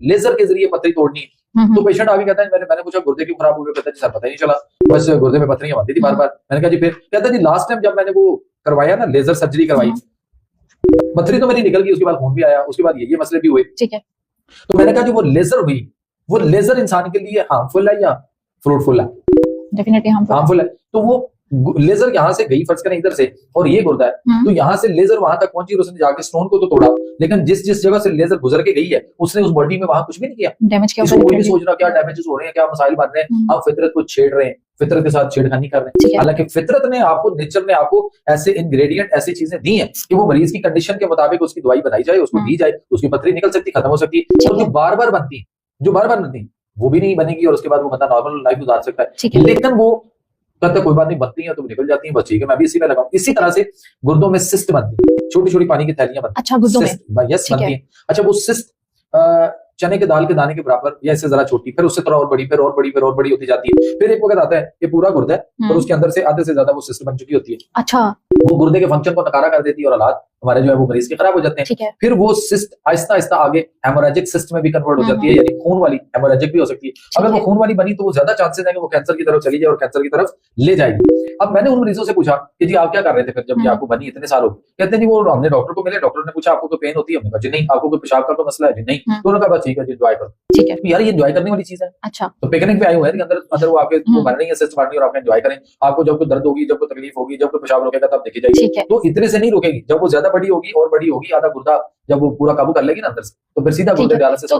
Laser के जरिए पथरी तोड़नी है। तो पेशेंट आगे कहता है मैंने पूछा गुर्दे क्यों खराब हो गए, कहता है जी सर पता ही नहीं चला, बस गुर्दे में पथरियां बनती थी बार बार। मैंने कहा जी फिर, कहता है जी लास्ट टाइम जब मैंने वो करवाया ना, लेजर सर्जरी करवाई, पथरी तो मेरी निकल गई, उसके बाद खून भी आया, उसके बाद ये मसले भी हुए। ठीक है। तो मैंने कहा जो वो लेजर हुई, वो लेजर इंसान के लिए हार्मफुल है या फ्रूटफुल है? डेफिनेटली हार्मफुल है। तो वो लेजर यहाँ से गई, फर्ज करें इधर से, और ये गुर्दा है, तो यहाँ से लेजर वहां तक पहुंची और उसने जाके स्टोन को तो तोड़ा, लेकिन जिस जिस जगह से लेजर गुजर के गई है उसने उस बॉडी में वहां कुछ भी नहीं किया, डैमेज किया। इसको कोई भी सोच रहा क्या डैमेजेस हो रहे हैं, क्या मसाइल बन रहे हैं, आप फितरत को छेड़ रहे हैं, फितरत के साथ छेड़खानी कर रहे हैं। हालांकि फितरत ने आपको, नेचर ने आपको ऐसे इंग्रेडिएंट, ऐसी चीजें दी हैं कि वो मरीज की कंडीशन के मुताबिक उसकी दवाई बनाई जाए, उसको दी जाए, उसकी पथरी निकल सकती, खत्म हो सकती है। और जो बार बार बनती वो भी नहीं बनेगी और उसके बाद वो बंदा नॉर्मल लाइफ गुजार सकता है। लेकिन वो कहता कोई बात नहीं, बनती है तो निकल जाती है, बस ठीक है, मैं भी इसी में लगाऊं। इसी तरह से गुर्दों में सिस्ट बनती है, छोटी छोटी पानी की थैलियां बनती हैं। अच्छा, गुर्दों में यस बनती है। अच्छा, वो सिस्ट चने के दाल के दाने के बराबर या इससे जरा छोटी, फिर उससे थोड़ा और बड़ी, फिर और बड़ी, फिर और बड़ी होती जाती है। फिर एक वक्त आता है कि पूरा गुर्दा है और उसके अंदर से आधे से ज्यादा वो सिस्ट बन चुकी होती है। अच्छा, वो गुर्दे के फंक्शन को नकारा कर देती है और हालात हमारे जो है वो मरीज के खराब हो जाते हैं। फिर वो सिस्ट आहिस्ता आहिस्ता आगे हेमोरेजिक सिस्ट में भी कन्वर्ट हो जाती है, यानी खून वाली हेमोरेजिक भी हो सकती है। अगर वो खून वाली बनी तो वो ज्यादा चांसेस है कि वो कैंसर की तरफ चली जाए और कैंसर की तरफ ले जाएगी। अब मैंने उन मरीजों से पूछा कि जी आप क्या कर रहे थे फिर जब आपको बनी, इतने साल हो गए? कहते नहीं, वो हमने डॉक्टर को मिले, डॉक्टर ने पूछा आपको कोई पेन होती है? हमने कहा जी नहीं। आपको कोई पेशाब का कोई मसला है? जी नहीं। तो उन्होंने कहा बस ठीक है जी, एंजॉय करो। ठीक है, तो यार ये एंजॉय करने वाली चीज है। अच्छा, तो पिकनिक पे आए हुए हैं, अंदर वो आपके वो बन रही है, सिस्ट बन रही है और आप एंजॉय करें। आपको जब कोई दर्द होगी, जब कोई तकलीफ होगी, जब कोई पेशाब रोकेगा तब देखी जाएगी। तो इतने से नहीं रुकेगी, जब वो ज्यादा बड़ी होगी और बड़ी होगी, आधा गुर्दा जब वो पूरा काबू कर लेगी ना अंदर से, तो फिर सीधा गुर्दे डायलिसिस। तो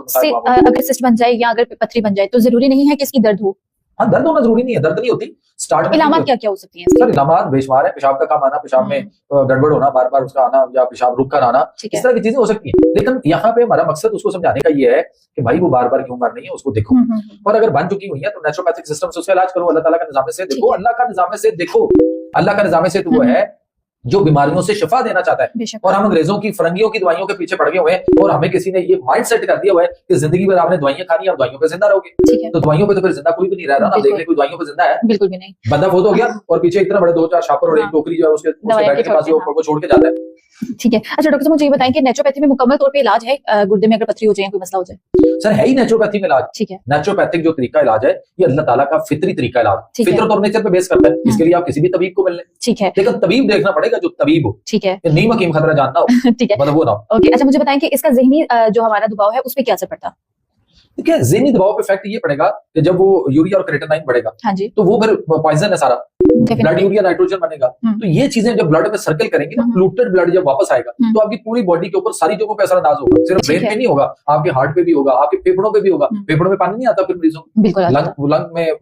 अगर सिस्ट बन जाए या अगर पथरी बन जाए तो जरूरी नहीं है कि इसकी दर्द हो? हाँ, दर्द होना जरूरी नहीं है, दर्द नहीं होती। स्टार्ट में इलामात क्या क्या हो सकती हैं? सर इलामात बेशुमार है, पेशाब का कम आना, पेशाब में गड़बड़ होना, बार बार उसका आना या पेशाब रुक कर आना, इस तरह की चीजें हो सकती हैं। लेकिन यहाँ पे हमारा मकसद उसको समझाने का ये है कि भाई वो बार बार क्यों मर रही है, उसको देखो। और अगर बन चुकी हुई है तो नेचुरोपैथिक सिस्टम से उसका इलाज करो, अल्लाह ताला का निजाम से देखो, अल्लाह का निजाम से देखो। अल्लाह का निजाम से तो वो है जो बीमारियों से शिफा देना चाहता है। और हम अंग्रेजों की, फरंगियों की दवाइयों के पीछे पड़ गए हुए हैं और हमें किसी ने ये माइंड सेट कर दिया हुआ है कि जिंदगी भर आपने दवाइयां खानी, आप दवाइयों पे जिंदा रहोगे। तो दवाइयों पे तो फिर जिंदा कोई भी नहीं रह रहा ना, देख ले कोई दवाइयों पे जिंदा है? बिल्कुल भी नहीं। बंदा बहुत हो गया और पीछे इतना बड़े 2-4 छापर और एक टोकरी जो है उसके बेड के पास वो छोड़ के जाता है। ठीक है। अच्छा डॉक्टर साहब मुझे ये बताएं कि नेचुरोपैथी में मुकम्मल तौर पे इलाज है गुर्दे में अगर पथरी हो जाए, कोई मसला हो जाए? सर है ही नेचुरोपैथी में इलाज। ठीक है। नेचुरोपैथिक जो तरीका इलाज है ये अल्लाह ताला का फितरी तरीका इलाज, फितरत और नेचर पे बेस करता है। इसके लिए आप किसी भी तबीब को मिल लें। ठीक है। लेकिन तबीब देखना पड़ेगा जो तबीब हो। ठीक है। नीम हकीम खतरा जानना हो। ठीक है, मतलब वो ना हो। ओके, अच्छा मुझे बताएं कि इसका ज़हनी जो हमारा दबाव है उस पे क्या असर पड़ता है? देखिए ज़हनी दबाव पे इफेक्ट ये पड़ेगा कि जब वो यूरिया और क्रेटिनाइन बढ़ेगा, हाँ जी, तो वो फिर पॉइजन है सारा, ब्लड यूरिया नाइट्रोजन बनेगा। तो ये चीजें जब ब्लड में सर्कल करेंगी ना, पोल्यूटेड ब्लड जब वापस आएगा तो आपकी पूरी बॉडी के ऊपर सारी जगहों पे असरअंदाज होगा। सिर्फ ब्रेन पे नहीं होगा, आपके हार्ट पे भी होगा, आपके फेफड़ों पे भी होगा। फेफड़ों में पानी नहीं आता फिर मरीजों को, लंग में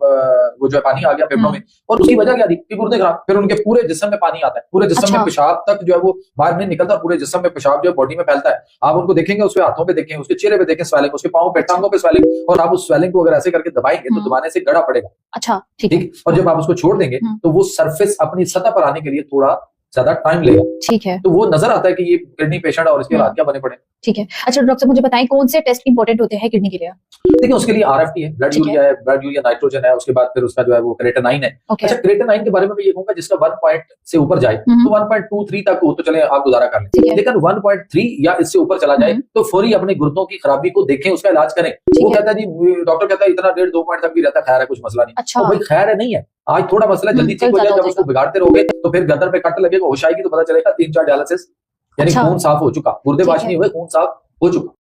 वो जो है पानी आ गया फेफड़ों में, और उसकी वजह क्या थी कि गुर्दे खराब, फिर उनके पूरे जिस्म में पानी आता है, पूरे जिस्म में पेशाब तक जो है वो बाहर नहीं निकलता, पूरे जिस्म में पेशाब जो है बॉडी में फैलता है। आप उनको देखेंगे, उसके हाथों पे देखें, उसके चेहरे पे देखें स्वेलिंग, उसके पांवों पे, टांगों पे स्वेलिंग, और आप उस स्वेलिंग को अगर ऐसे करके दबाएंगे तो दबाने से गड़ा पड़ेगा। अच्छा, ठीक। और जब आप उसको छोड़ देंगे तो वो सरफेस अपनी सतह पर आने के लिए थोड़ा ज्यादा टाइम लेगा। ठीक है। तो वो नजर आता है कि ये किडनी पेशेंट है और इसके हालात क्या बने पड़े। ठीक है। अच्छा डॉक्टर साहब मुझे बताएं कौन से टेस्ट इंपॉर्टेंट होते हैं किडनी के लिए? देखिए उसके लिए आरएफटी है, ब्लड यूरिया है, ब्लड यूरिया नाइट्रोजन है, उसके बाद फिर उसका जो है वो क्रेटिनाइन है। अच्छा क्रेटिनाइन के बारे में मैं ये कहूंगा जिसका 1 पॉइंट से ऊपर जाए तो 1.23 तक हो तो चले आप गुजारा कर लें, लेकिन 1.3 या इससे ऊपर चला जाए तो फौरी अपने गुर्दों की खराबी को देखें, उसका इलाज करें। वो कहता है जी, डॉक्टर कहता है इतना 1.5-2 पॉइंट तक भी रहता है, खैर है कुछ मसला नहीं। अच्छा भाई खैर है नहीं है, आज थोड़ा मसला जल्दी ठीक हो जाए, जब उसको बिगाड़ते रहोगे तो फिर गर्दन पे कट लगेगा, होश आएगी तो पता चलेगा 3-4 डायलिसिस, यानी खून साफ हो चुका, गुर्दे वाश नहीं हुए, खून साफ हो चुका।